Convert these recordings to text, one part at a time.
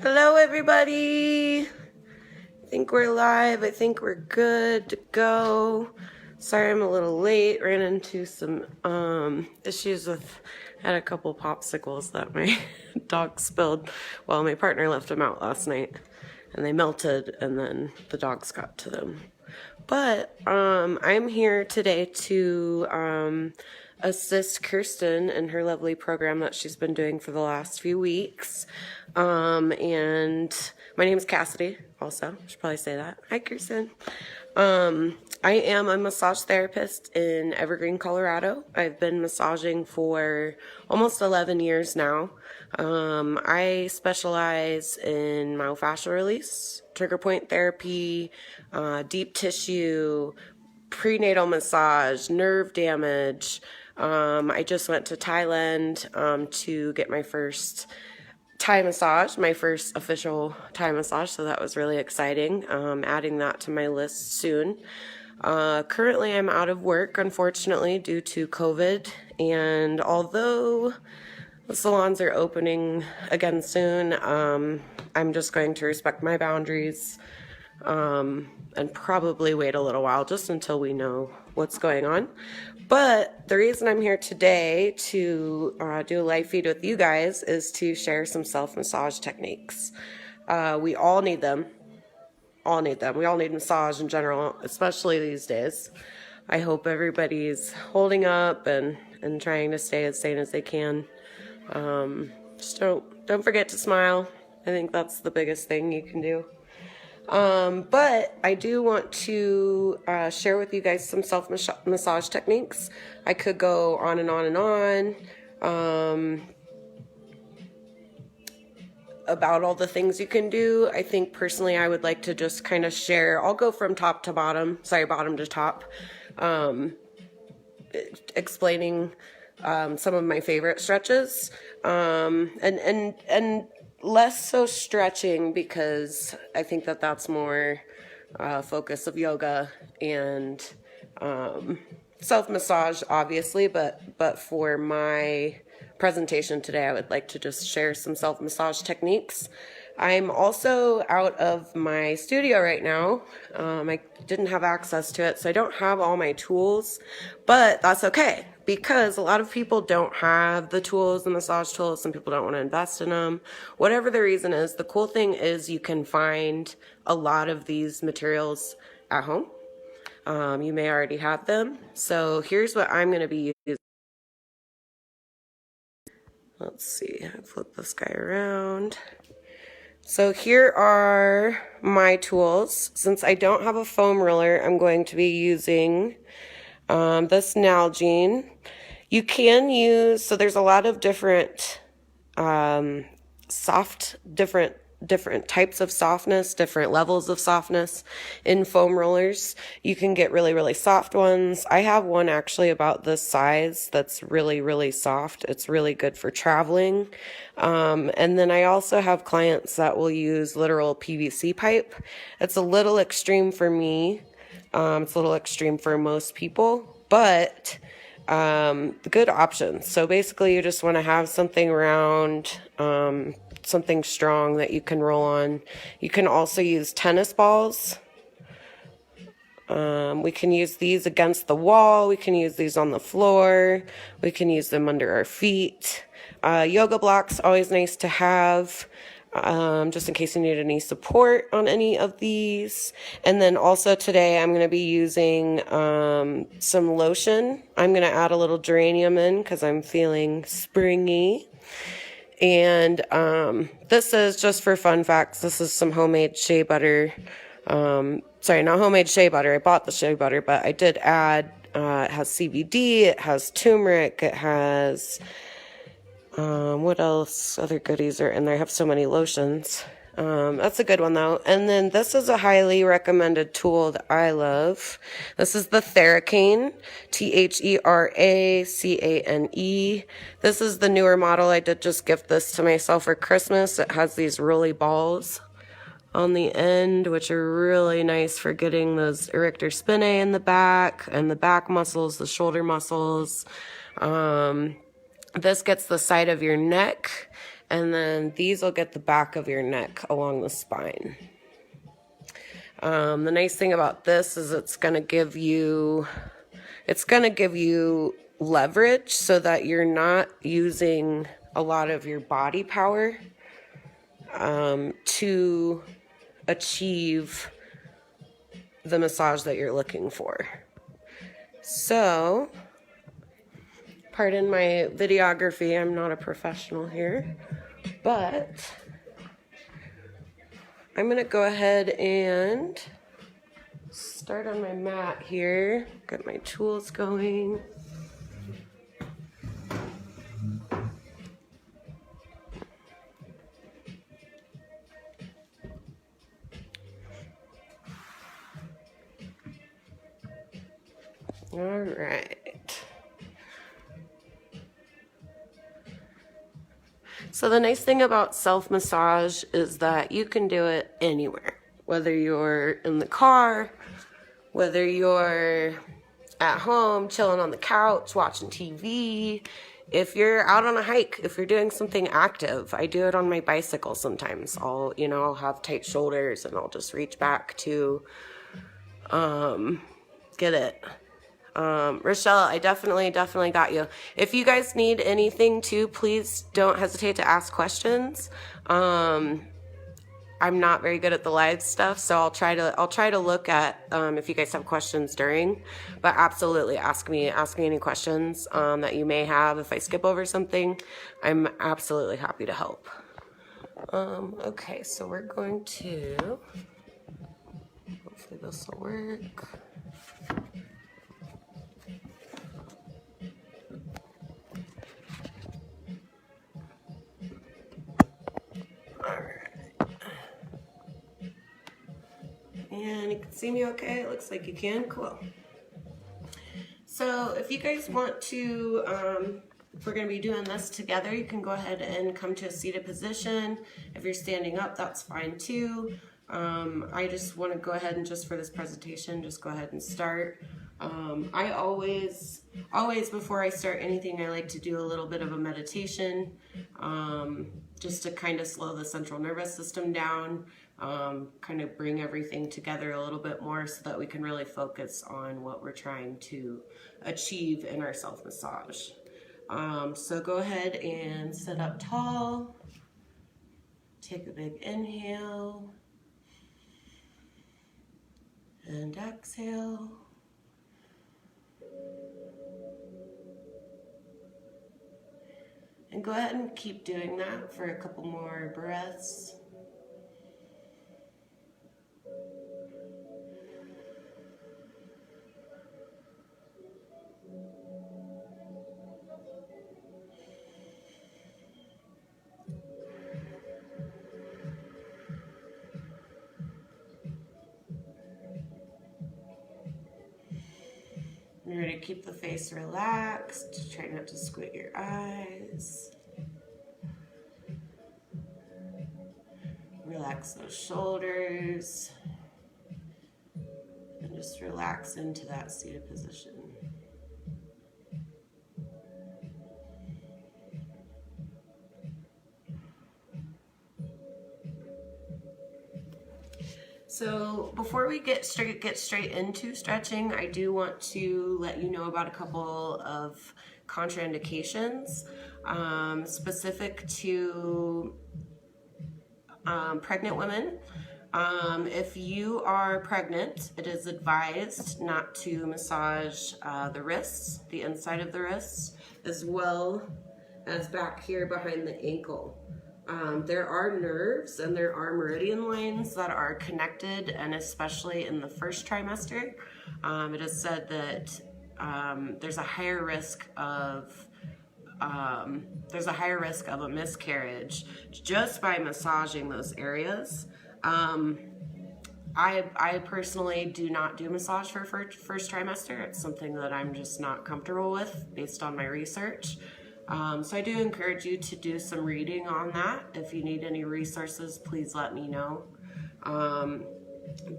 Hello, everybody. I think we're live. I think we're good to go. Sorry I'm a little late. Ran into some issues with, had a couple popsicles that my dog spilled while my partner left them out last night. And they melted, and then the dogs got to them. But I'm here today to assist Kirsten in her lovely program that she's been doing for the last few weeks. And my name is Cassidy, also. I should probably say that. Hi, Kirsten. I am a massage therapist in Evergreen, Colorado. I've been massaging for almost 11 years now. I specialize in myofascial release, trigger point therapy, deep tissue, prenatal massage, nerve damage. I just went to Thailand to get my first Thai massage, my first official Thai massage, so that was really exciting. Adding that to my list soon. Currently, I'm out of work, unfortunately, due to COVID, and although the salons are opening again soon, I'm just going to respect my boundaries and probably wait a little while just until we know what's going on. But the reason I'm here today to do a live feed with you guys is to share some self-massage techniques. We all need them. We all need massage in general, especially these days. I hope everybody's holding up and trying to stay as sane as they can. Just don't forget to smile. I think that's the biggest thing you can do. But I do want to share with you guys some self-massage techniques. I could go on and on and on about all the things you can do. I think personally I would like to just kind of share. I'll go from top to bottom, bottom to top, explaining some of my favorite stretches, and less so stretching, because I think that that's more focus of yoga and self-massage, obviously, but for my presentation today, I would like to just share some self-massage techniques. I'm also out of my studio right now. I didn't have access to it, so I don't have all my tools, but that's okay, because a lot of people don't have the tools, the massage tools. Some people don't want to invest in them. Whatever the reason is, the cool thing is you can find a lot of these materials at home. You may already have them. So here's what I'm going to be using. Let's see, I flip this guy around. So here are my tools. Since I don't have a foam roller, I'm going to be using this Nalgene. You can use, so there's a lot of different different types of softness, different levels of softness in foam rollers. You can get really, really soft ones. I have one actually about this size that's really, really soft. It's really good for traveling. And then I also have clients that will use literal PVC pipe. It's a little extreme for me. It's a little extreme for most people, but the good options. So basically you just want to have something round, something strong that you can roll on. You can also use tennis balls. We can use these against the wall. We can use these on the floor. We can use them under our feet. Yoga blocks, always nice to have, just in case you need any support on any of these. And then also today I'm going to be using some lotion. I'm going to add a little geranium in because I'm feeling springy. And this is just for fun facts. This is some homemade shea butter. Sorry, not homemade shea butter. I bought the shea butter, but I did add, it has CBD, it has turmeric, it has, what else? Other goodies are in there. I have so many lotions. That's a good one though. And then this is a highly recommended tool that I love. This is the Theracane, Theracane. This is the newer model. I did just gift this to myself for Christmas. It has these rolly balls on the end, which are really nice for getting those erector spinae in the back and the back muscles, the shoulder muscles. This gets the side of your neck And then these will get the back of your neck along the spine. The nice thing about this is it's going to give you leverage so that you're not using a lot of your body power to achieve the massage that you're looking for. So, pardon my videography, I'm not a professional here, but I'm going to go ahead and start on my mat here, get my tools going. All right. So the nice thing about self-massage is that you can do it anywhere, whether you're in the car, whether you're at home chilling on the couch watching TV, if you're out on a hike, if you're doing something active. I do it on my bicycle sometimes. I'll have tight shoulders and I'll just reach back to get it. Rochelle, I definitely got you. If you guys need anything too, please don't hesitate to ask questions. I'm not very good at the live stuff, so I'll try to look at if you guys have questions during, but absolutely ask me any questions that you may have. If I skip over something, I'm absolutely happy to help. Okay, so we're going to, hopefully this will work. And you can see me okay? It looks like you can. Cool. So if you guys want to, if we're going to be doing this together, you can go ahead and come to a seated position. If you're standing up, that's fine too. I just want to go ahead and just for this presentation, just go ahead and start. I always before I start anything, I like to do a little bit of a meditation, just to kind of slow the central nervous system down, kind of bring everything together a little bit more so that we can really focus on what we're trying to achieve in our self-massage. So go ahead and sit up tall, take a big inhale, and exhale. And go ahead and keep doing that for a couple more breaths. Remember to keep the face relaxed. Try not to squint your eyes. Relax those shoulders. And just relax into that seated position. So before we get straight into stretching, I do want to let you know about a couple of contraindications specific to pregnant women. If you are pregnant, it is advised not to massage the wrists, the inside of the wrists, as well as back here behind the ankle. There are nerves and there are meridian lines that are connected, and especially in the first trimester, it is said that there's a higher risk of a miscarriage just by massaging those areas. I personally do not do massage for first trimester. It's something that I'm just not comfortable with based on my research. So I do encourage you to do some reading on that. If you need any resources, please let me know.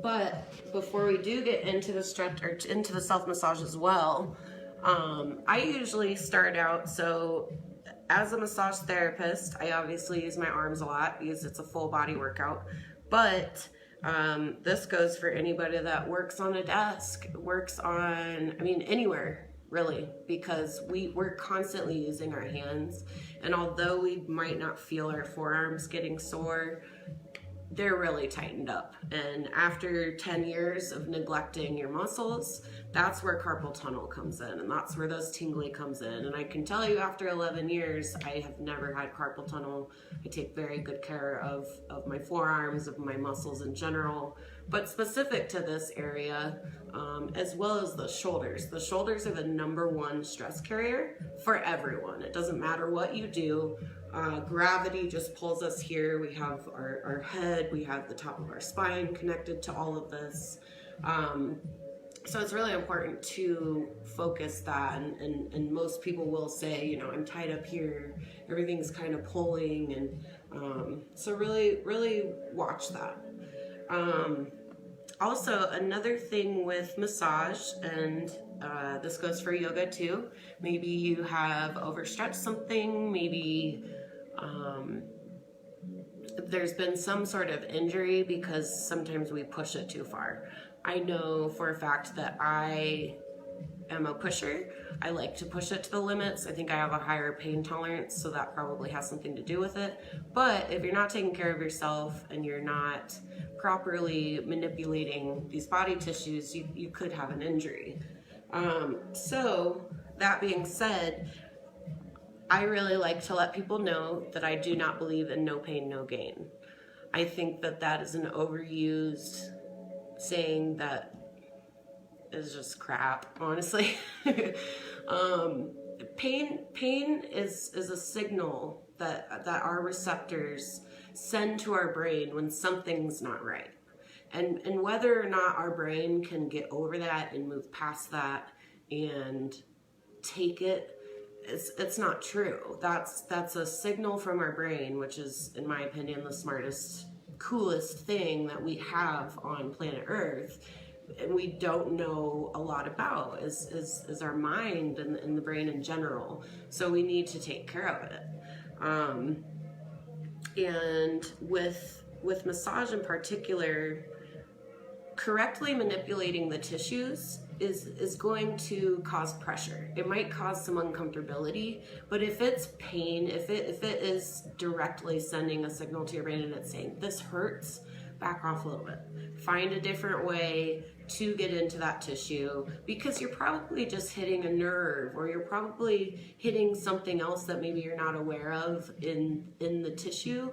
But before we do get into the stretch or into the self massage as well, I usually start out, so as a massage therapist, I obviously use my arms a lot because it's a full body workout, but this goes for anybody that works on a desk, works on, I mean, anywhere really, because we're constantly using our hands. And although we might not feel our forearms getting sore, they're really tightened up. And after 10 years of neglecting your muscles, that's where carpal tunnel comes in, and that's where those tingly comes in. And I can tell you, after 11 years, I have never had carpal tunnel. I take very good care of my forearms, of my muscles in general, but specific to this area, as well as the shoulders. The shoulders are the #1 stress carrier for everyone. It doesn't matter what you do. Gravity just pulls us here. We have our head, we have the top of our spine connected to all of this. So it's really important to focus that, and most people will say, you know, I'm tied up here, everything's kind of pulling, and so really watch that. Also, another thing with massage, and this goes for yoga too, maybe you have overstretched something, maybe there's been some sort of injury because sometimes we push it too far. I know for a fact that I am a pusher. I like to push it to the limits. I think I have a higher pain tolerance, so that probably has something to do with it. But if you're not taking care of yourself and you're not properly manipulating these body tissues, you could have an injury. So that being said, I really like to let people know that I do not believe in no pain, no gain. I think that that is an overused saying that is just crap, honestly. Pain is a signal that our receptors send to our brain when something's not right. And whether or not our brain can get over that and move past that and take it, it's not true. That's a signal from our brain, which is, in my opinion, the smartest, coolest thing that we have on planet Earth, and we don't know a lot about is our mind and the brain in general. So we need to take care of it. And with massage in particular, correctly manipulating the tissues is going to cause pressure. It might cause some uncomfortability, but if it's pain, if it is directly sending a signal to your brain and it's saying, this hurts, back off a little bit. Find a different way to get into that tissue, because you're probably just hitting a nerve, or you're probably hitting something else that maybe you're not aware of in the tissue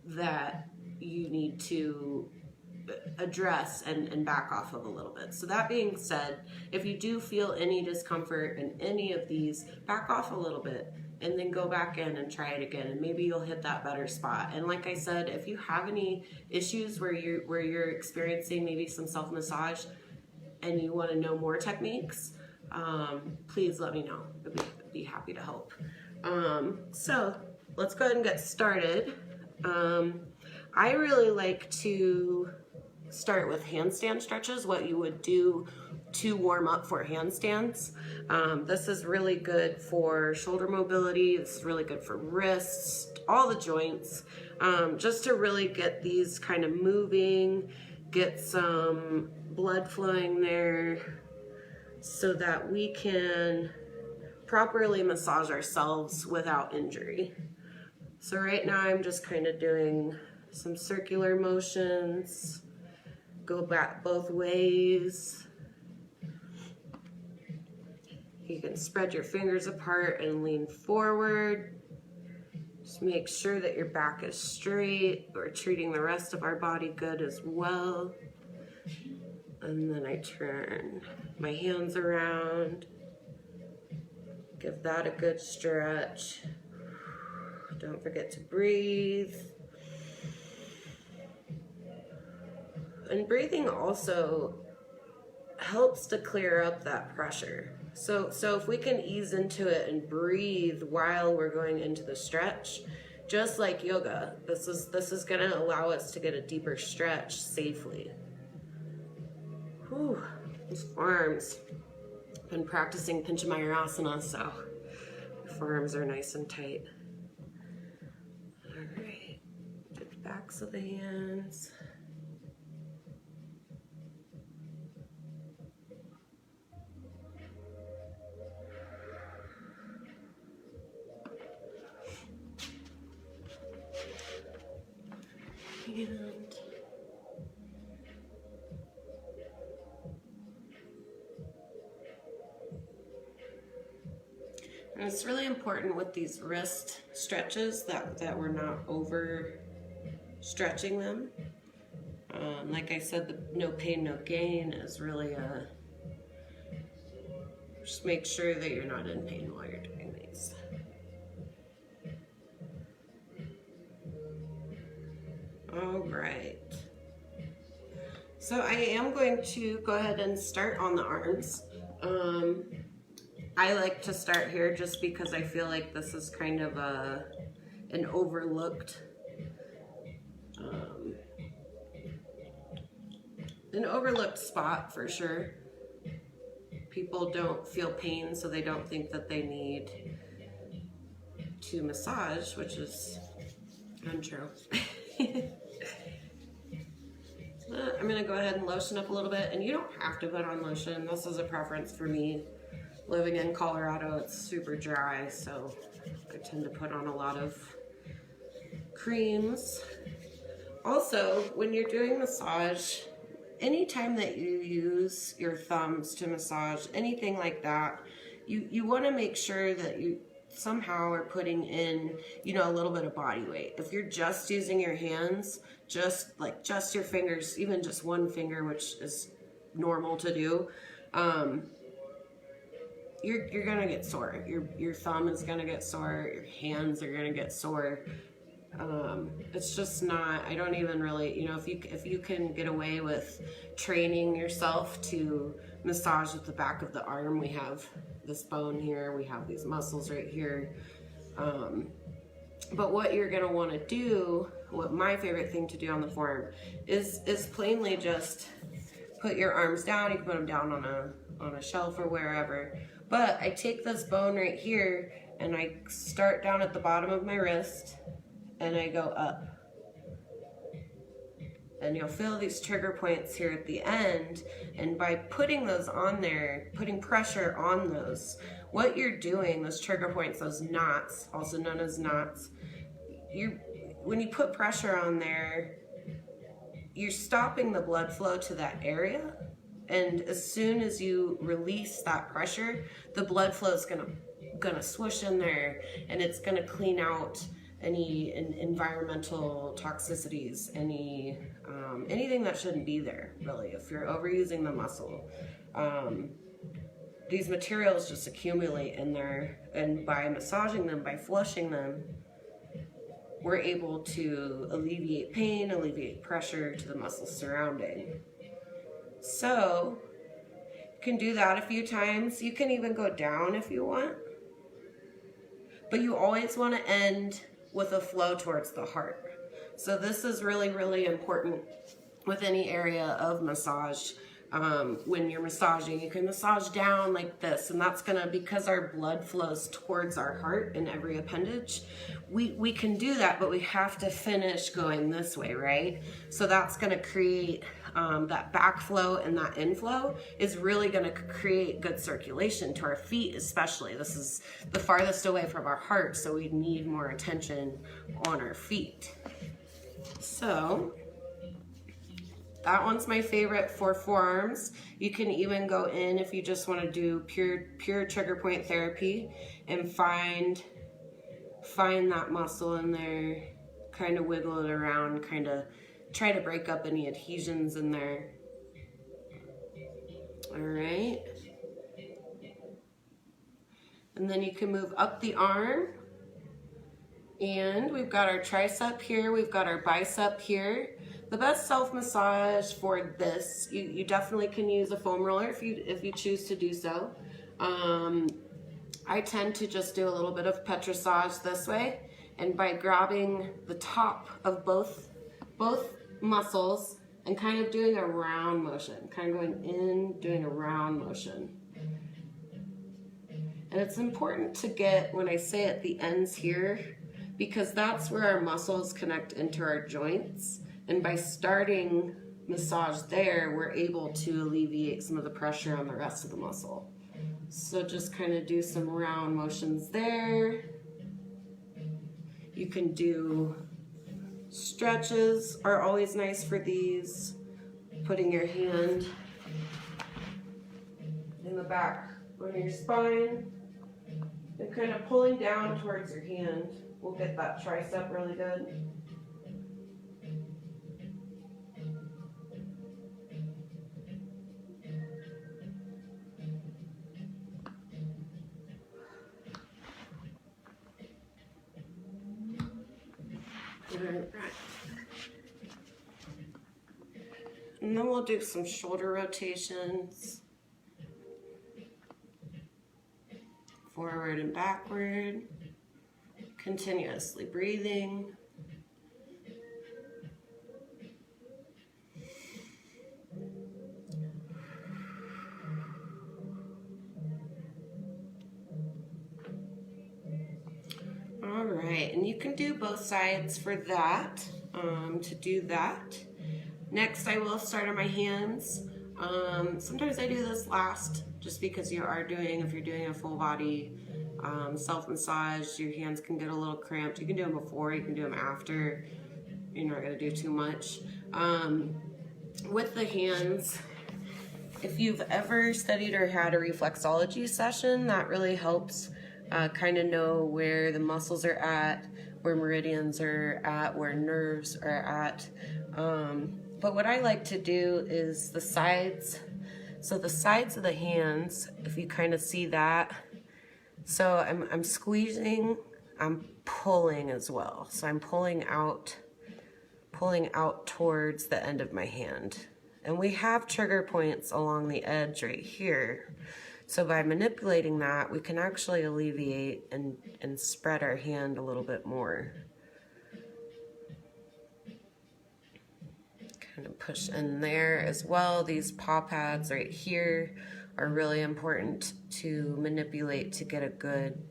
that you need to address and back off of a little bit. So that being said, if you do feel any discomfort in any of these, back off a little bit and then go back in and try it again, and maybe you'll hit that better spot. And like I said, if you have any issues where you're experiencing maybe some self-massage and you want to know more techniques, please let me know. I'd be happy to help. So let's go ahead and get started. I really like to start with handstand stretches, what you would do to warm up for handstands. This is really good for shoulder mobility. This is really good for wrists, all the joints, just to really get these kind of moving, get some blood flowing there so that we can properly massage ourselves without injury. So right now I'm just kind of doing some circular motions, go back both ways. You can spread your fingers apart and lean forward. Just make sure that your back is straight. We're treating the rest of our body good as well. And then I turn my hands around. Give that a good stretch. Don't forget to breathe. And breathing also helps to clear up that pressure. So if we can ease into it and breathe while we're going into the stretch, just like yoga, this is going to allow us to get a deeper stretch safely. Whew, these forearms. Been practicing Panchamayurasana, so my forearms are nice and tight. backs of the hands. And it's really important with these wrist stretches that we're not over stretching them. Like I said, the no pain, no gain is really just make sure that you're not in pain while you're doing these. All right. So I am going to go ahead and start on the arms. I like to start here just because I feel like this is kind of an overlooked spot for sure. People don't feel pain, so they don't think that they need to massage, which is untrue. I'm gonna go ahead and lotion up a little bit, and you don't have to put on lotion. This is a preference for me. Living in Colorado, it's super dry, so I tend to put on a lot of creams. Also, when you're doing massage, anytime that you use your thumbs to massage, anything like that, you want to make sure that you somehow are putting in, you know, a little bit of body weight. If you're just using your hands, just your fingers, even just one finger, which is normal to do, you're gonna get sore. Your thumb is gonna get sore. Your hands are gonna get sore. It's just not. I don't even really. You know, if you can get away with training yourself to massage with the back of the arm, we have this bone here. We have these muscles right here. But what you're gonna want to do, what my favorite thing to do on the forearm is plainly just put your arms down. You can put them down on a shelf or wherever. But I take this bone right here and I start down at the bottom of my wrist and I go up. And you'll feel these trigger points here at the end. And by putting those on there, putting pressure on those, what you're doing, those trigger points, those knots, also known as knots, when you put pressure on there, you're stopping the blood flow to that area. And as soon as you release that pressure, the blood flow is gonna swoosh in there, and it's gonna clean out any environmental toxicities, anything that shouldn't be there, really. If you're overusing the muscle, these materials just accumulate in there, and by massaging them, by flushing them, we're able to alleviate pain, alleviate pressure to the muscles surrounding. So you can do that a few times. You can even go down if you want. But you always want to end with a flow towards the heart. So this is really, really important with any area of massage. When you're massaging, you can massage down like this, and that's gonna, because our blood flows towards our heart in every appendage, we can do that, but we have to finish going this way, right? So that's gonna create that backflow, and that inflow is really gonna create good circulation to our feet especially. This is the farthest away from our heart, so we need more attention on our feet. So that one's my favorite for forearms. You can even go in if you just want to do pure trigger point therapy and find that muscle in there, kind of wiggle it around, kind of try to break up any adhesions in there. All right. And then you can move up the arm, and we've got our tricep here, we've got our bicep here. The best self-massage for this, you definitely can use a foam roller if you choose to do so. I tend to just do a little bit of petrissage this way, and by grabbing the top of both muscles and kind of doing a round motion, kind of going in, doing a round motion. And it's important to get, when I say at the ends here, because that's where our muscles connect into our joints. And by starting massage there, we're able to alleviate some of the pressure on the rest of the muscle. So just kind of do some round motions there. You can do stretches, are always nice for these. Putting your hand in the back on your spine and kind of pulling down towards your hand will get that tricep really good. And then we'll do some shoulder rotations. Forward and backward. Continuously breathing. All right, and you can do both sides for that, to do that. Next, I will start on my hands. Sometimes I do this last, just because you are doing, if you're doing a full body self-massage, your hands can get a little cramped. You can do them before, you can do them after. You're not gonna do too much. With the hands, if you've ever studied or had a reflexology session, that really helps kind of know where the muscles are at, where meridians are at, where nerves are at. But what I like to do is the sides. So the sides of the hands, if you kind of see that. So I'm squeezing, I'm pulling as well. So I'm pulling out towards the end of my hand. And we have trigger points along the edge right here. So by manipulating that, we can actually alleviate and spread our hand a little bit more. Kind of push in there as well. These paw pads right here are really important to manipulate to get a good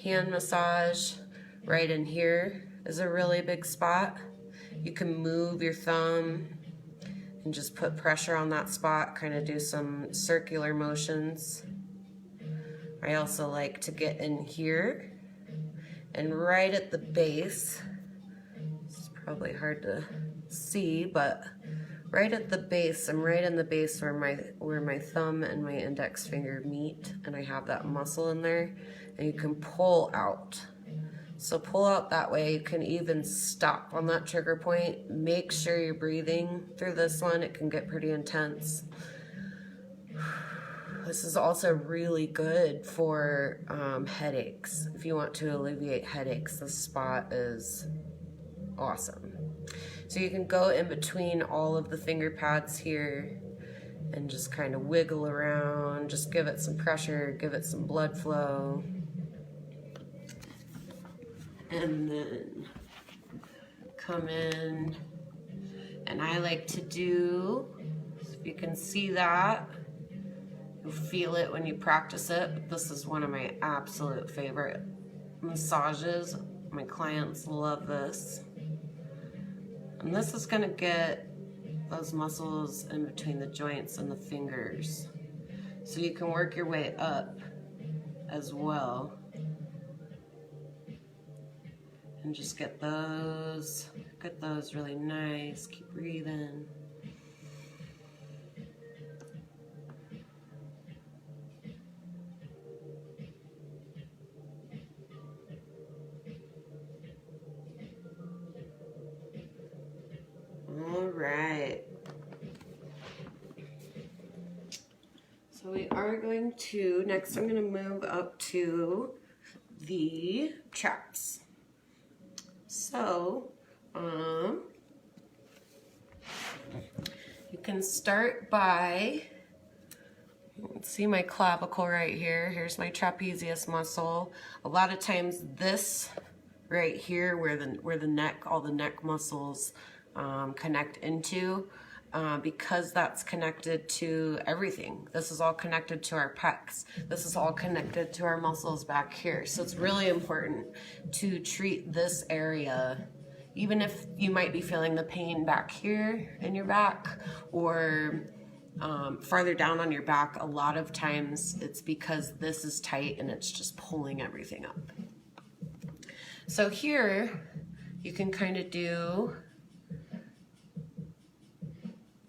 hand massage. Right in here is a really big spot. You can move your thumb and just put pressure on that spot, kind of do some circular motions. I also like to get in here and right at the base. It's probably hard to see, but right at the base, I'm right in the base where my thumb and my index finger meet, and I have that muscle in there, and you can pull out. So pull out that way. You can even stop on that trigger point. Make sure you're breathing through this one. It can get pretty intense. This is also really good for headaches. If you want to alleviate headaches, this spot is awesome. So you can go in between all of the finger pads here and just kind of wiggle around. Just give it some pressure, give it some blood flow. And then come in, and I like to do, if you can see that, you'll feel it when you practice it, but this is one of my absolute favorite massages. My clients love this. And this is gonna get those muscles in between the joints and the fingers. So you can work your way up as well. And just get those really nice. Keep breathing. All right. So we are going to, next I'm going to move up to the traps. So, you can start by, you can see my clavicle right here. Here's my trapezius muscle. A lot of times this right here, where the neck, all the neck muscles connect into, because that's connected to everything. This is all connected to our pecs. This is all connected to our muscles back here. So it's really important to treat this area, even if you might be feeling the pain back here in your back or farther down on your back. A lot of times it's because this is tight and it's just pulling everything up. So here you can kind of do,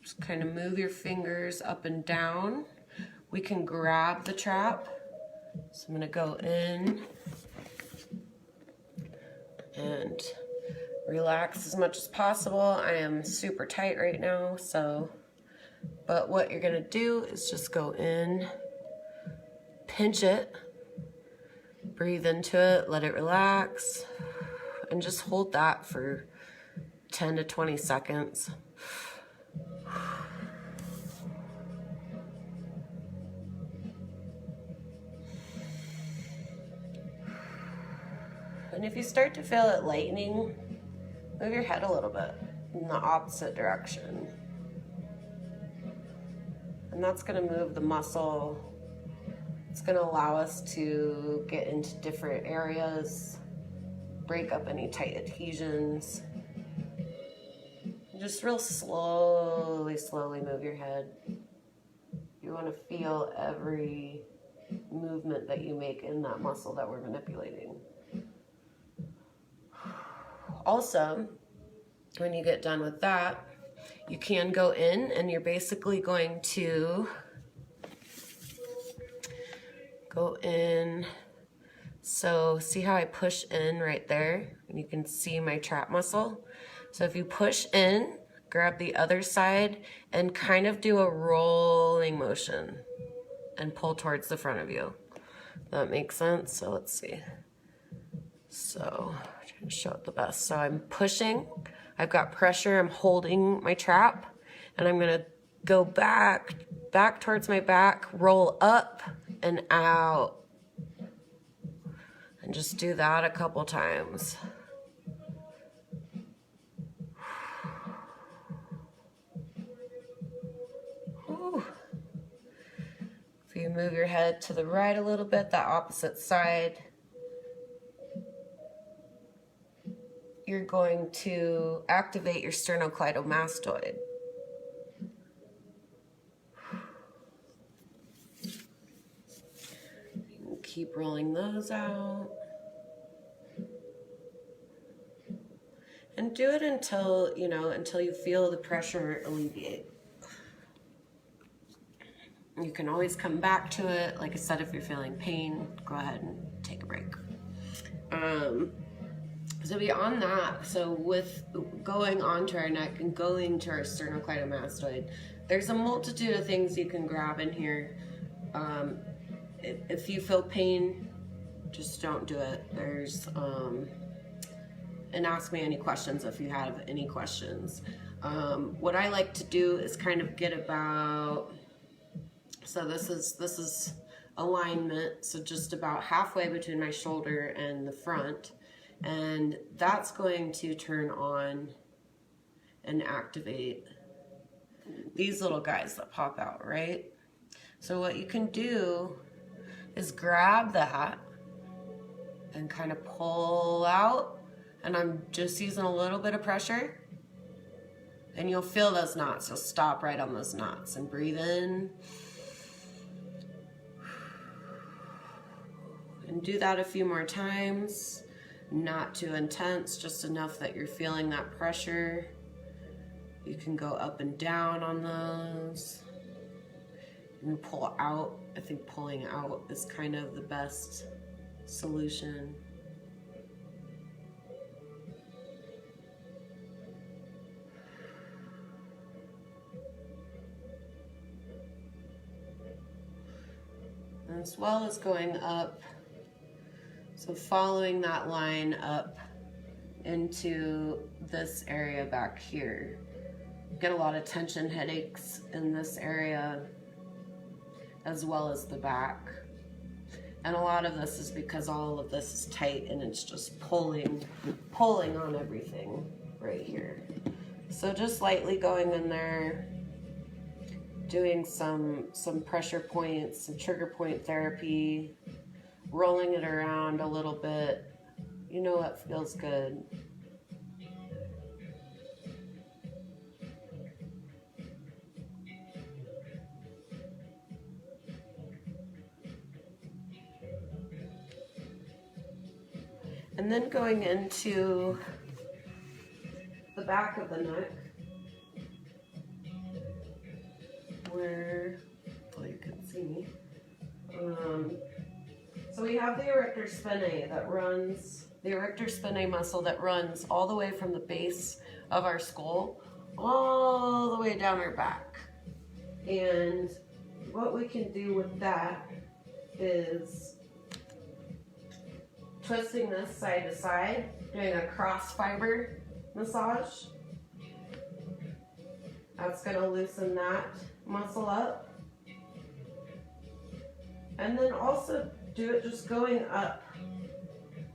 just kind of move your fingers up and down. We can grab the trap. So I'm going to go in and relax as much as possible. I am super tight right now, so, but what you're going to do is just go in, pinch it, breathe into it, let it relax, and just hold that for 10 to 20 seconds. And if you start to feel it lightening, move your head a little bit in the opposite direction. And that's going to move the muscle. It's going to allow us to get into different areas, break up any tight adhesions. Just real slowly move your head. You want to feel every movement that you make in that muscle that we're manipulating. Also, when you get done with that, you can go in and you're basically going to go in. So see how I push in right there? And you can see my trap muscle. So if you push in, grab the other side and kind of do a rolling motion and pull towards the front of you. That makes sense? So let's see. So I'm trying to show it the best. So I'm pushing, I've got pressure, I'm holding my trap, and I'm gonna go back towards my back, roll up and out. And just do that a couple times. Whew. If you move your head to the right a little bit, that opposite side, you're going to activate your sternocleidomastoid. Keep rolling those out. And do it until, until you feel the pressure alleviate. You can always come back to it. Like I said, if you're feeling pain, go ahead and take a break. So beyond that, so with going onto our neck and going to our sternocleidomastoid, there's a multitude of things you can grab in here. If you feel pain, just don't do it. There's, and ask me any questions if you have any questions. What I like to do is kind of get about, so this is alignment, so just about halfway between my shoulder and the front. And that's going to turn on and activate these little guys that pop out, right? So what you can do is grab that and kind of pull out. And I'm just using a little bit of pressure. And you'll feel those knots. You'll stop right on those knots and breathe in. And do that a few more times. Not too intense, just enough that you're feeling that pressure. You can go up and down on those. And pull out. I think pulling out is kind of the best solution. As well as going up. So following that line up into this area back here. Get a lot of tension headaches in this area as well as the back. And a lot of this is because all of this is tight and it's just pulling on everything right here. So just lightly going in there, doing some pressure points, some trigger point therapy, rolling it around a little bit. You know what feels good. And then going into the back of the neck, where, well, you can see me. So we have the erector spinae that runs, the erector spinae muscle that runs all the way from the base of our skull, all the way down our back. And what we can do with that is twisting this side to side, doing a cross fiber massage. That's going to loosen that muscle up. And then also do it just going up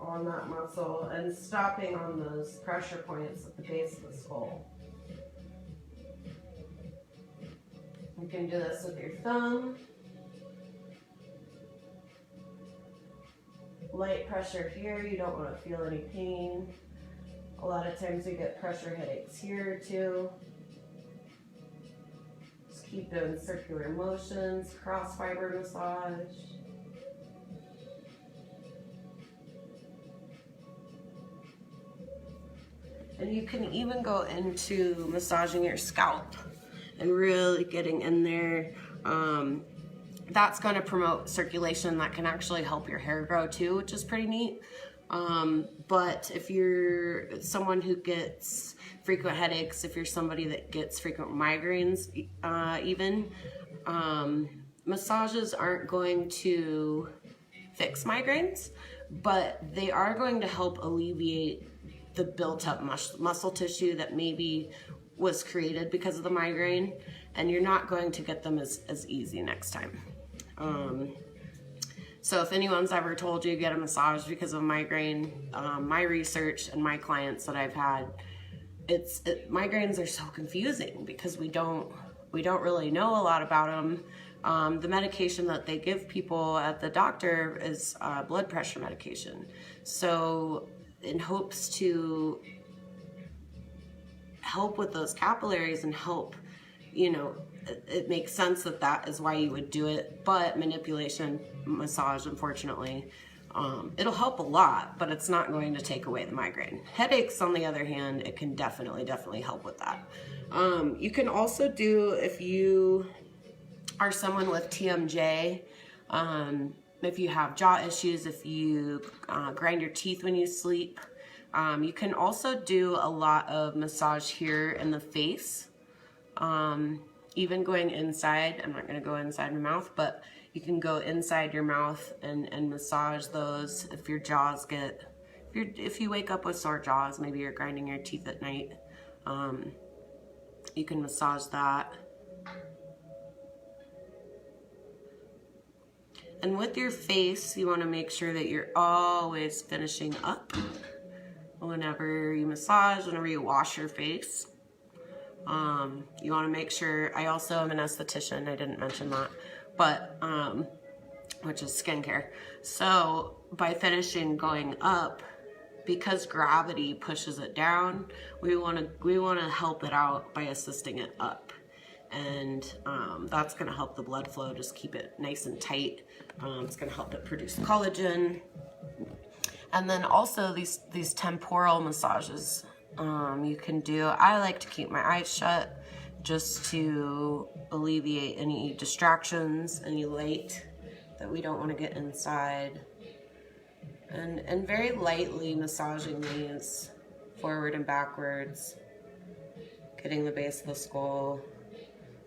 on that muscle and stopping on those pressure points at the base of the skull. You can do this with your thumb. Light pressure here, you don't want to feel any pain. A lot of times we get pressure headaches here too. Just keep doing circular motions, cross fiber massage. And you can even go into massaging your scalp and really getting in there. That's going to promote circulation. That can actually help your hair grow too, which is pretty neat. But if you're someone who gets frequent headaches, if you're somebody that gets frequent migraines, massages aren't going to fix migraines, but they are going to help alleviate the built-up muscle tissue that maybe was created because of the migraine, and you're not going to get them as easy next time. So if anyone's ever told you to get a massage because of migraine, my research and my clients that I've had, migraines are so confusing because we don't really know a lot about them. The medication that they give people at the doctor is blood pressure medication. So in hopes to help with those capillaries and help, it makes sense that is why you would do it. But manipulation massage, unfortunately, it'll help a lot, but it's not going to take away the migraine. Headaches, on the other hand, it can definitely help with that. You can also do, if you are someone with TMJ, if you have jaw issues, if you grind your teeth when you sleep, you can also do a lot of massage here in the face. Even going inside, I'm not going to go inside my mouth, but you can go inside your mouth and massage those if your jaws if you wake up with sore jaws, maybe you're grinding your teeth at night, you can massage that. And with your face, you want to make sure that you're always finishing up whenever you massage, whenever you wash your face. You want to make sure, I also am an esthetician, I didn't mention that, but, which is skincare. So by finishing going up, because gravity pushes it down, we want to help it out by assisting it up. And that's going to help the blood flow, just keep it nice and tight. It's going to help it produce collagen. And then also these temporal massages you can do. I like to keep my eyes shut just to alleviate any distractions, any light that we don't want to get inside. And very lightly massaging these forward and backwards, getting the base of the skull,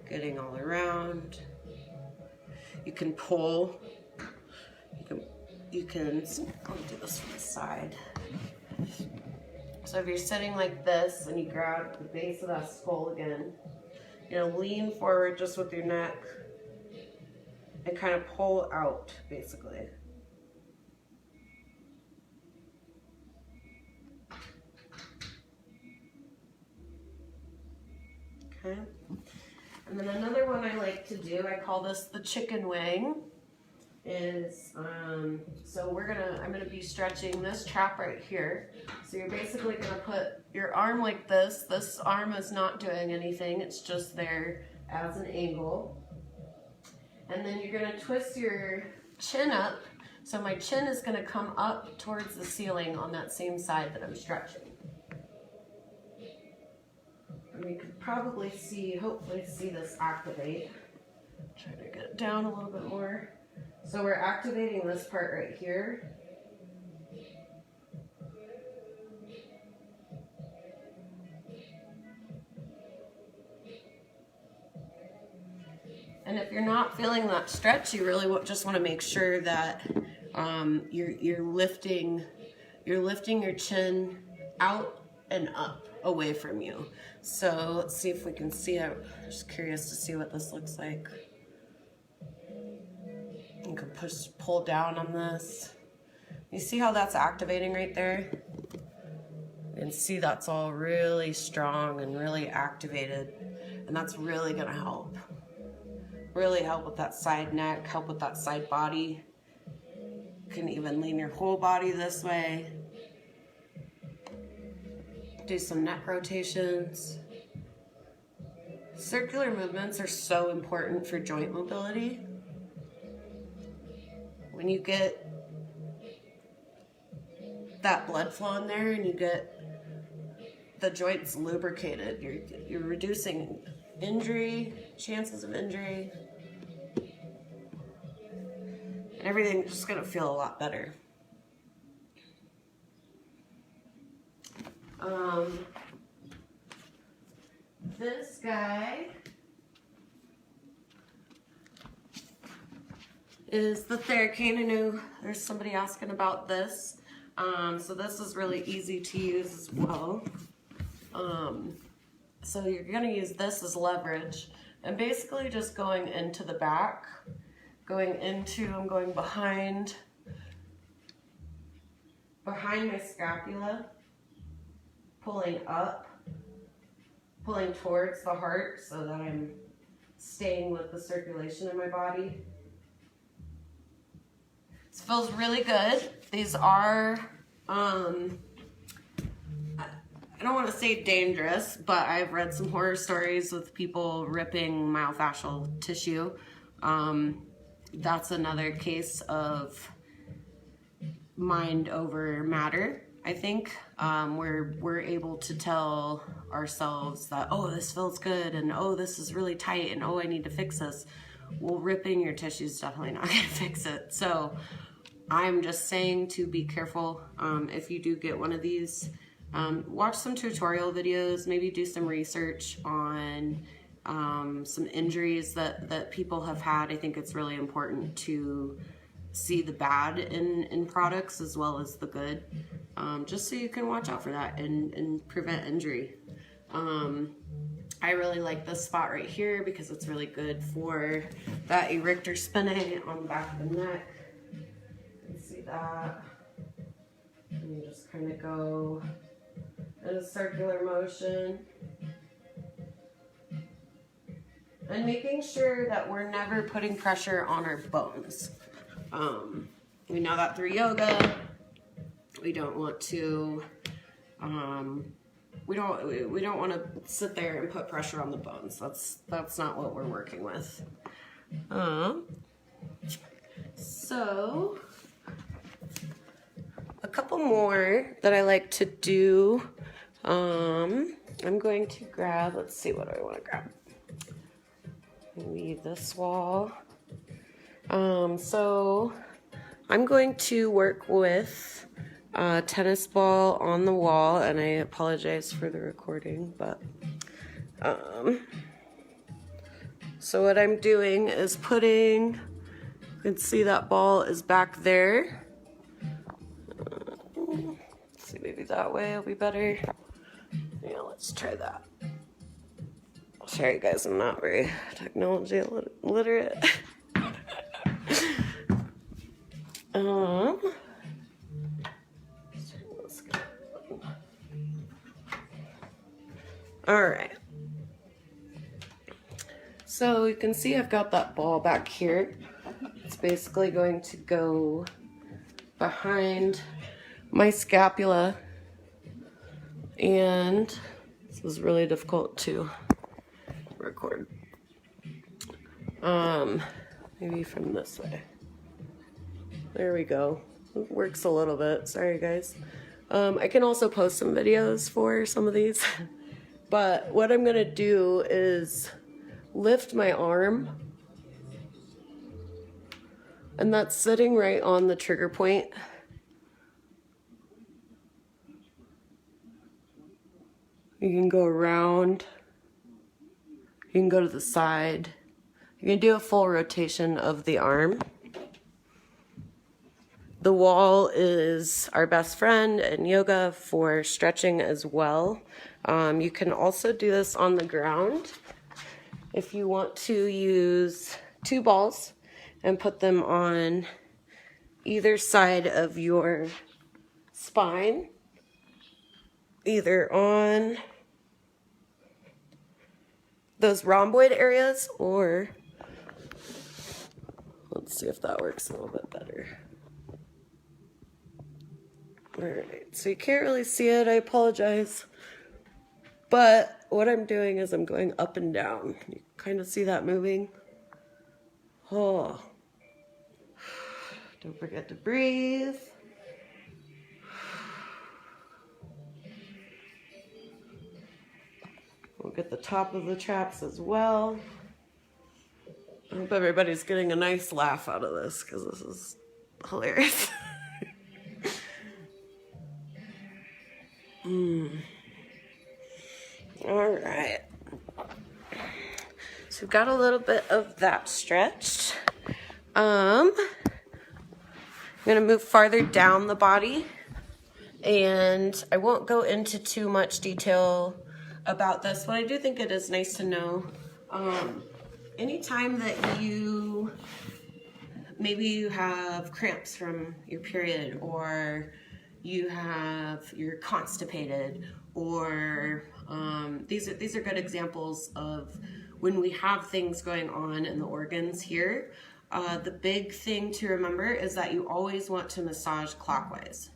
getting all around. You can pull. You can. I'll do this from the side. So if you're sitting like this and you grab the base of that skull again, lean forward just with your neck and kind of pull out, basically. Okay. And then another one I like to do, I call this the chicken wing, is, so I'm gonna be stretching this trap right here. So you're basically gonna put your arm like this. This arm is not doing anything, it's just there as an angle. And then you're gonna twist your chin up. So my chin is gonna come up towards the ceiling on that same side that I'm stretching. And you could probably see, hopefully see this activate. Try to get it down a little bit more. So we're activating this part right here. And if you're not feeling that stretch, you really just want to make sure that you're lifting your chin out and up away from you. So let's see if we can see it. I'm just curious to see what this looks like. You can pull down on this. You see how that's activating right there? You can see that's all really strong and really activated, and that's really gonna help. Really help with that side neck, help with that side body. You can even lean your whole body this way. Do some neck rotations. Circular movements are so important for joint mobility. When you get that blood flow in there and you get the joints lubricated, you're reducing injury, chances of injury, and everything's just gonna feel a lot better. This guy is the Theracane. I know there's somebody asking about this. So this is really easy to use as well. So you're gonna use this as leverage, and basically just going into the back, I'm going behind my scapula, pulling up, pulling towards the heart so that I'm staying with the circulation in my body. This feels really good. These are, I don't want to say dangerous, but I've read some horror stories with people ripping myofascial tissue. That's another case of mind over matter, I think. We're able to tell ourselves that, oh, this feels good, and oh, this is really tight, and oh, I need to fix this. Well, ripping your tissue is definitely not going to fix it. So I'm just saying to be careful if you do get one of these. Watch some tutorial videos, maybe do some research on some injuries that people have had. I think it's really important to see the bad in products as well as the good, just so you can watch out for that and prevent injury. I really like this spot right here because it's really good for that erector spinae on the back of the neck. You can see that. And you just kind of go in a circular motion. And making sure that we're never putting pressure on our bones. We know that through yoga. We don't want to, we don't want to sit there and put pressure on the bones. That's not what we're working with. So a couple more that I like to do. I'm going to grab, let's see, what do I want to grab? Maybe this wall. So I'm going to work with a tennis ball on the wall, and I apologize for the recording, but so what I'm doing is putting, you can see that ball is back there. Let's see, maybe that way will be better. Yeah, let's try that. Sorry guys, I'm not very technology literate. All right. So you can see I've got that ball back here. It's basically going to go behind my scapula, and this is really difficult to record. Maybe from this way. There we go. It works a little bit. Sorry, guys. I can also post some videos for some of these. But what I'm gonna do is lift my arm, and that's sitting right on the trigger point. You can go around, you can go to the side, you can do a full rotation of the arm. The wall is our best friend in yoga for stretching as well. You can also do this on the ground if you want to use 2 balls and put them on either side of your spine, either on those rhomboid areas, or let's see if that works a little bit better. All right, so you can't really see it, I apologize. But what I'm doing is I'm going up and down. You kind of see that moving? Oh. Don't forget to breathe. We'll get the top of the traps as well. I hope everybody's getting a nice laugh out of this, because this is hilarious. All right. So we've got a little bit of that stretched. I'm gonna move farther down the body, and I won't go into too much detail about this, but I do think it is nice to know. Anytime that maybe you have cramps from your period, or you're constipated, or these are good examples of when we have things going on in the organs here. The big thing to remember is that you always want to massage clockwise.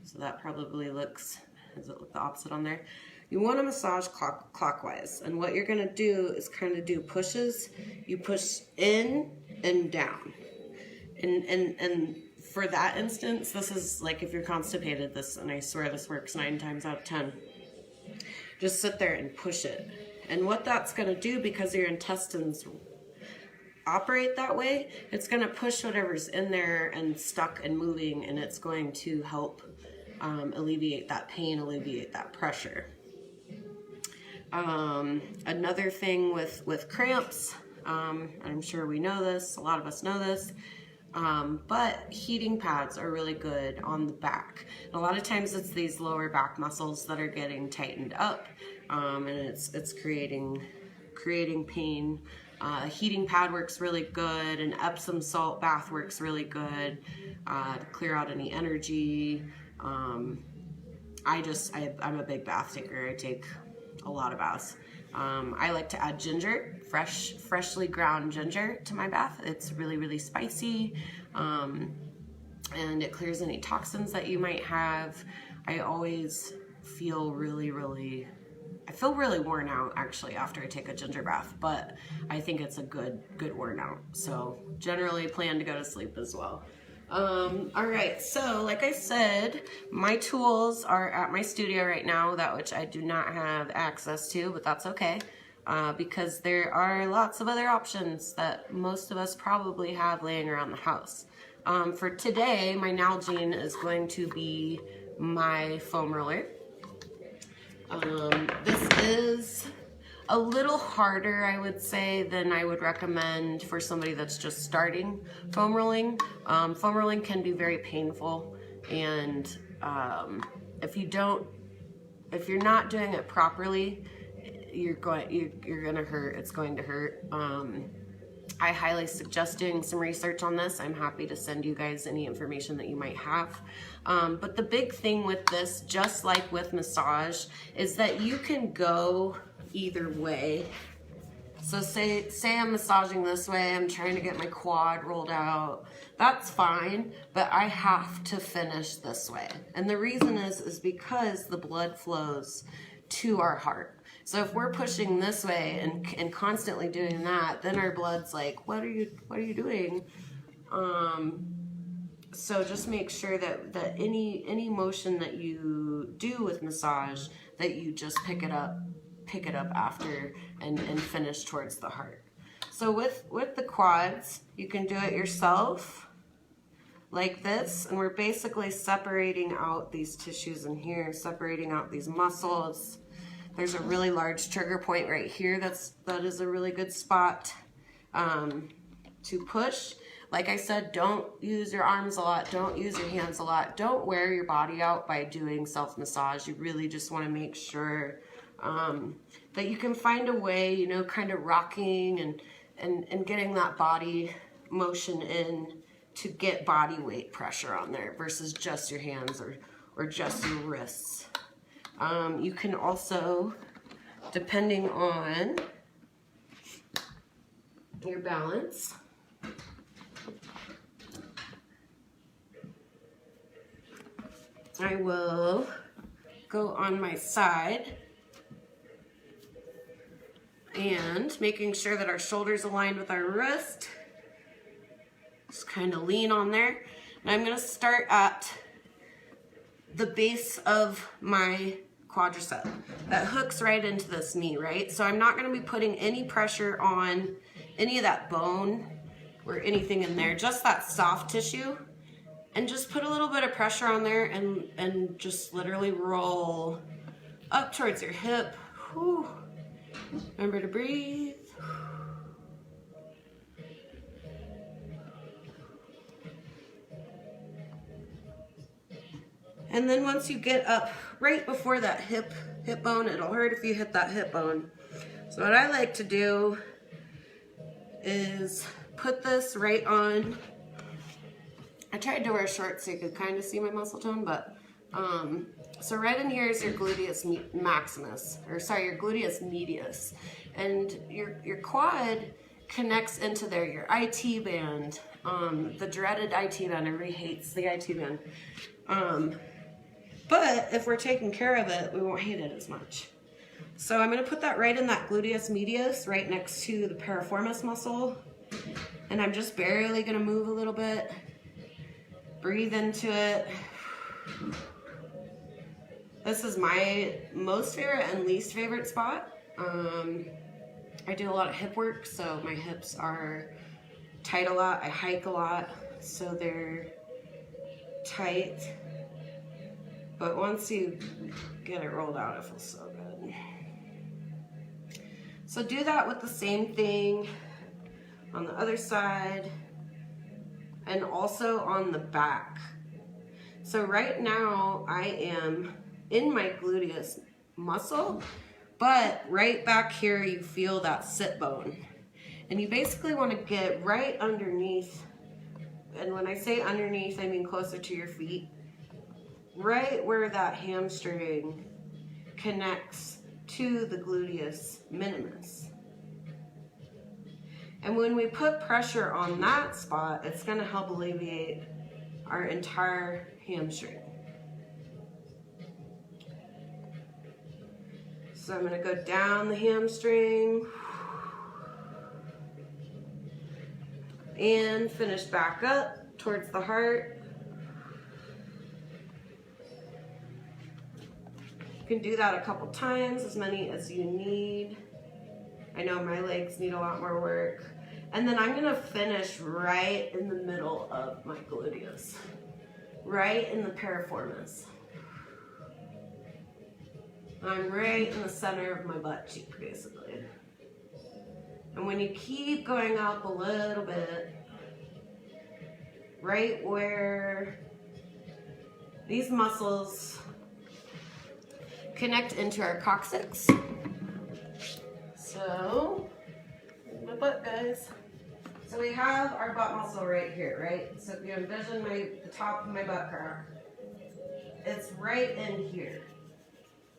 So that probably looks, does it look the opposite on there? You want to massage clockwise, and what you're going to do is kind of do pushes. You push in and down, and for that instance, this is like if you're constipated, and I swear this works 9 times out of 10. Just sit there and push it. And what that's going to do, because your intestines operate that way, it's going to push whatever's in there and stuck and moving, and it's going to help alleviate that pain, alleviate that pressure. Another thing with cramps, I'm sure we know this, a lot of us know this, but heating pads are really good on the back. And a lot of times it's these lower back muscles that are getting tightened up, and it's creating pain. A heating pad works really good. An Epsom salt bath works really good to clear out any energy. I'm a big bath taker. I take a lot of baths. I like to add ginger, freshly ground ginger to my bath. It's really, really spicy, and it clears any toxins that you might have. I always feel really worn out actually after I take a ginger bath, but I think it's a good worn out. So generally plan to go to sleep as well. All right, so like I said, my tools are at my studio right now, that which I do not have access to, but that's okay, because there are lots of other options that most of us probably have laying around the house. For today, my Nalgene is going to be my foam roller. This is a little harder, I would say, than I would recommend for somebody that's just starting foam rolling. Foam rolling can be very painful, and if you're not doing it properly, you're gonna hurt. It's going to hurt. I highly suggest doing some research on this. I'm happy to send you guys any information that you might have. But the big thing with this, just like with massage, is that you can go either way So say I'm massaging this way, I'm trying to get my quad rolled out. That's fine, but I have to finish this way. And the reason is because the blood flows to our heart. So if we're pushing this way and constantly doing that, then our blood's like, what are you doing? So just make sure that any motion that you do with massage, that you just pick it up after and finish towards the heart. So with the quads, you can do it yourself like this, and we're basically separating out these tissues in here, separating out these muscles. There's a really large trigger point right here. That is a really good spot to push. Like I said, don't use your arms a lot, don't use your hands a lot, don't wear your body out by doing self-massage. You really just want to make sure that you can find a way, you know, kind of rocking and getting that body motion in to get body weight pressure on there versus just your hands or just your wrists. You can also, depending on your balance, I will go on my side and making sure that our shoulders aligned with our wrist. Just kind of lean on there. And I'm going to start at the base of my quadricep. That hooks right into this knee, right? So I'm not going to be putting any pressure on any of that bone or anything in there, just that soft tissue. And just put a little bit of pressure on there and just literally roll up towards your hip. Whew. Remember to breathe. And then once you get up right before that hip bone, it'll hurt if you hit that hip bone. So what I like to do is put this right on. I tried to wear shorts so you could kind of see my muscle tone, but so right in here is your gluteus maximus, or sorry, your gluteus medius, and your quad connects into there, your IT band, the dreaded IT band. Everybody hates the IT band, but if we're taking care of it, we won't hate it as much. So I'm going to put that right in that gluteus medius, right next to the piriformis muscle, and I'm just barely going to move a little bit. Breathe into it. This is my most favorite and least favorite spot. I do a lot of hip work, so my hips are tight a lot. I hike a lot, so they're tight. But once you get it rolled out, it feels so good. So do that with the same thing on the other side. And also on the back. So right now I am in my gluteus muscle, but right back here you feel that sit bone. And you basically want to get right underneath, and when I say underneath, I mean closer to your feet, right where that hamstring connects to the gluteus minimus. And when we put pressure on that spot, it's going to help alleviate our entire hamstring. So I'm going to go down the hamstring and finish back up towards the heart. You can do that a couple times, as many as you need. I know my legs need a lot more work. And then I'm going to finish right in the middle of my gluteus, right in the piriformis. I'm right in the center of my butt cheek, basically. And when you keep going up a little bit, right where these muscles connect into our coccyx. So, my butt, guys. So we have our butt muscle right here, right? So if you envision the top of my butt crack, it's right in here.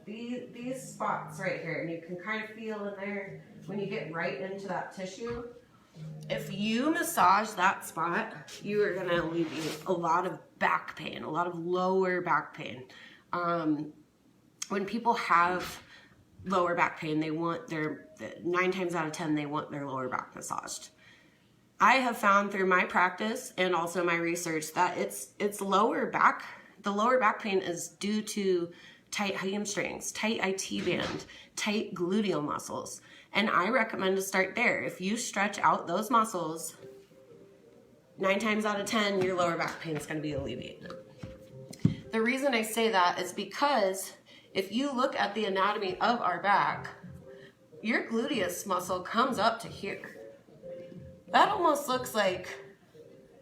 these spots right here, and you can kind of feel in there when you get right into that tissue. If you massage that spot, you are going to alleviate a lot of back pain, a lot of lower back pain. When people have lower back pain, they want 9 times out of 10, they want their lower back massaged. I have found through my practice and also my research that it's lower back. The lower back pain is due to tight hamstrings, tight IT band, tight gluteal muscles. And I recommend to start there. If you stretch out those muscles, 9 times out of 10, your lower back pain is going to be alleviated. The reason I say that is because if you look at the anatomy of our back, your gluteus muscle comes up to here. That almost looks like,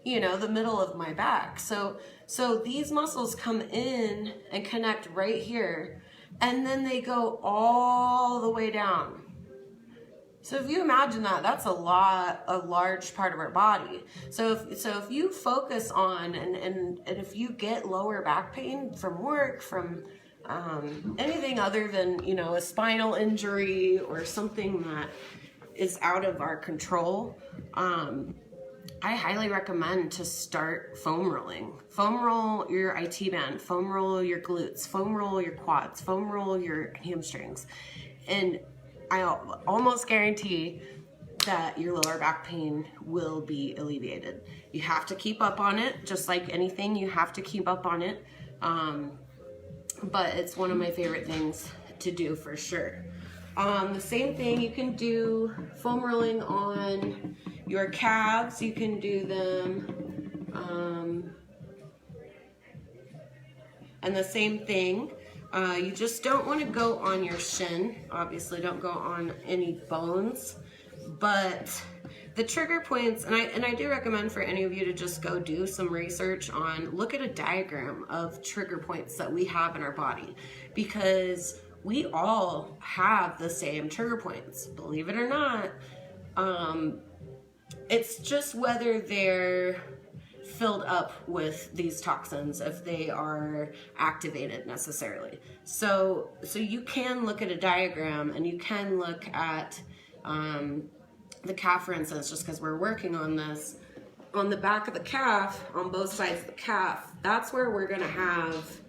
you know, the middle of my back. So these muscles come in and connect right here, and then they go all the way down. So if you imagine that, that's a large part of our body. So if you focus on, and if you get lower back pain from work, from anything other than, you know, a spinal injury or something that is out of our control, I highly recommend to start foam rolling. Foam roll your IT band, foam roll your glutes, foam roll your quads, foam roll your hamstrings. And I almost guarantee that your lower back pain will be alleviated. You have to keep up on it, just like anything, you have to keep up on it. But it's one of my favorite things to do for sure. The same thing, you can do foam rolling on your calves. You can do them, and the same thing, you just don't want to go on your shin. Obviously, don't go on any bones, but the trigger points, and I do recommend for any of you to just go do some research on, look at a diagram of trigger points that we have in our body, because we all have the same trigger points, believe it or not. It's just whether they're filled up with these toxins, if they are activated necessarily. So you can look at a diagram, and you can look at the calf, for instance, just because we're working on this. On the back of the calf, on both sides of the calf, that's where we're gonna have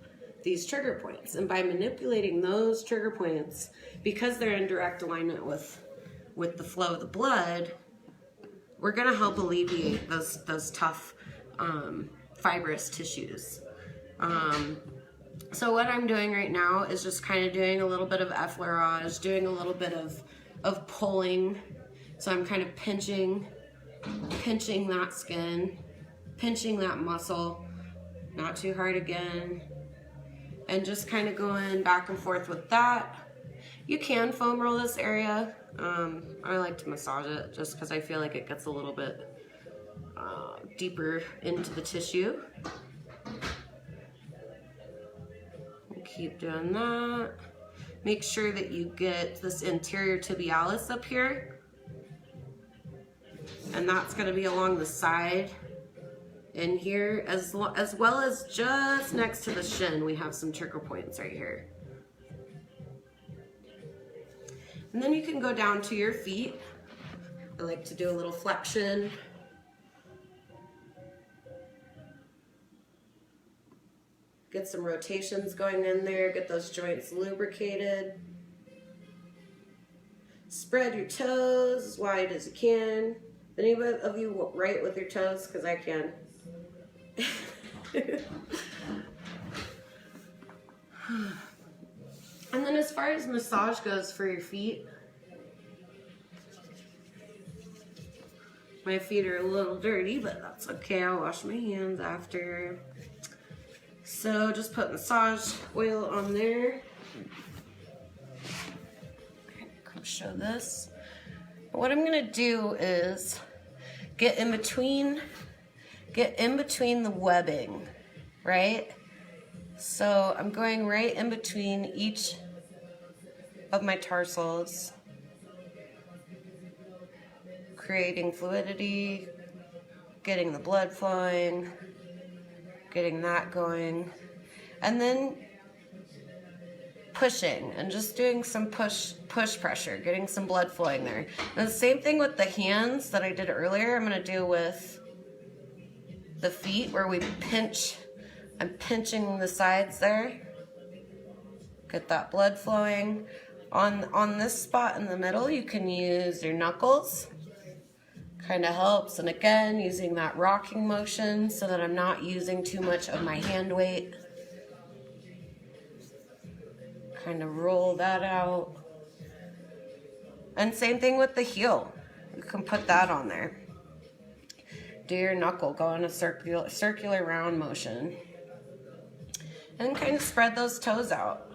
these trigger points. And by manipulating those trigger points, because they're in direct alignment with the flow of the blood, we're gonna help alleviate those tough fibrous tissues. So what I'm doing right now is just kind of doing a little bit of effleurage, doing a little bit of pulling. So I'm kind of pinching that skin, pinching that muscle, not too hard again, and just kind of going back and forth with that. You can foam roll this area. I like to massage it just because I feel like it gets a little bit deeper into the tissue. Keep doing that. Make sure that you get this anterior tibialis up here, and that's going to be along the side in here, as well as just next to the shin. We have some trigger points right here. And then you can go down to your feet. I like to do a little flexion. Get some rotations going in there, get those joints lubricated. Spread your toes as wide as you can. Any of you write with your toes? Because I can. And then as far as massage goes for your feet, my feet are a little dirty, but that's okay. I'll wash my hands after. So just put massage oil on there. Come show this. What I'm gonna do is get in between the webbing, right? So I'm going right in between each of my tarsals, creating fluidity, getting the blood flowing, getting that going, and then pushing and just doing some push pressure, getting some blood flowing there. And the same thing with the hands that I did earlier, I'm going to do with the feet, where we pinch. I'm pinching the sides there. Get that blood flowing. On this spot in the middle, you can use your knuckles. Kind of helps. And again, using that rocking motion so that I'm not using too much of my hand weight. Kind of roll that out. And same thing with the heel. You can put that on there. Do your knuckle, go in a circular round motion. And kind of spread those toes out.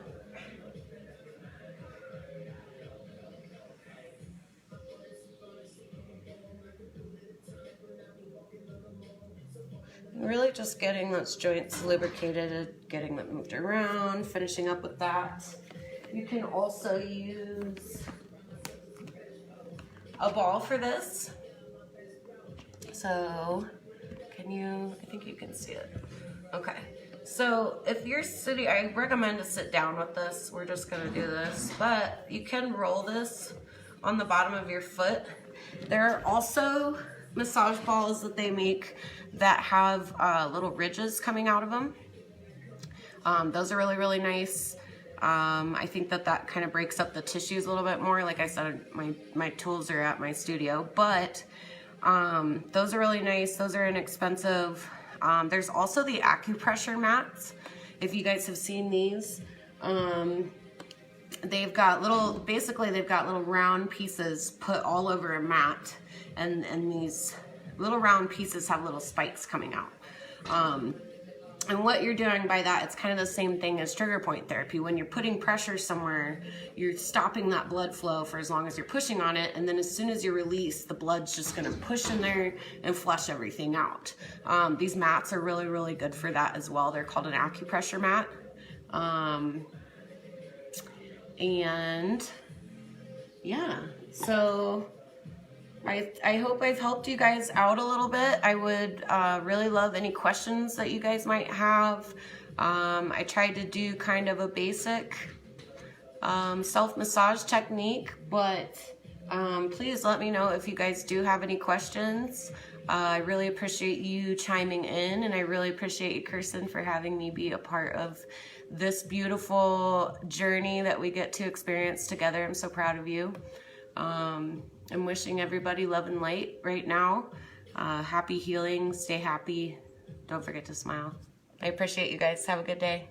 Really just getting those joints lubricated, getting them moved around, finishing up with that. You can also use a ball for this. So, I think you can see it. Okay, so if you're sitting, I recommend to sit down with this. We're just gonna do this, but you can roll this on the bottom of your foot. There are also massage balls that they make that have little ridges coming out of them. Those are really, really nice. I think that kind of breaks up the tissues a little bit more. Like I said, my tools are at my studio, but those are really nice. Those are inexpensive. There's also the acupressure mats. If you guys have seen these, they've got little round pieces put all over a mat, and these little round pieces have little spikes coming out. And what you're doing by that, it's kind of the same thing as trigger point therapy. When you're putting pressure somewhere, you're stopping that blood flow for as long as you're pushing on it, and then as soon as you release, the blood's just gonna push in there and flush everything out. These mats are really, really good for that as well. They're called an acupressure mat. And yeah, so I hope I've helped you guys out a little bit. I would really love any questions that you guys might have. I tried to do kind of a basic self-massage technique, but please let me know if you guys do have any questions. I really appreciate you chiming in, and I really appreciate you, Kirsten, for having me be a part of this beautiful journey that we get to experience together. I'm so proud of you. I'm wishing everybody love and light right now. Happy healing, stay happy. Don't forget to smile. I appreciate you guys. Have a good day.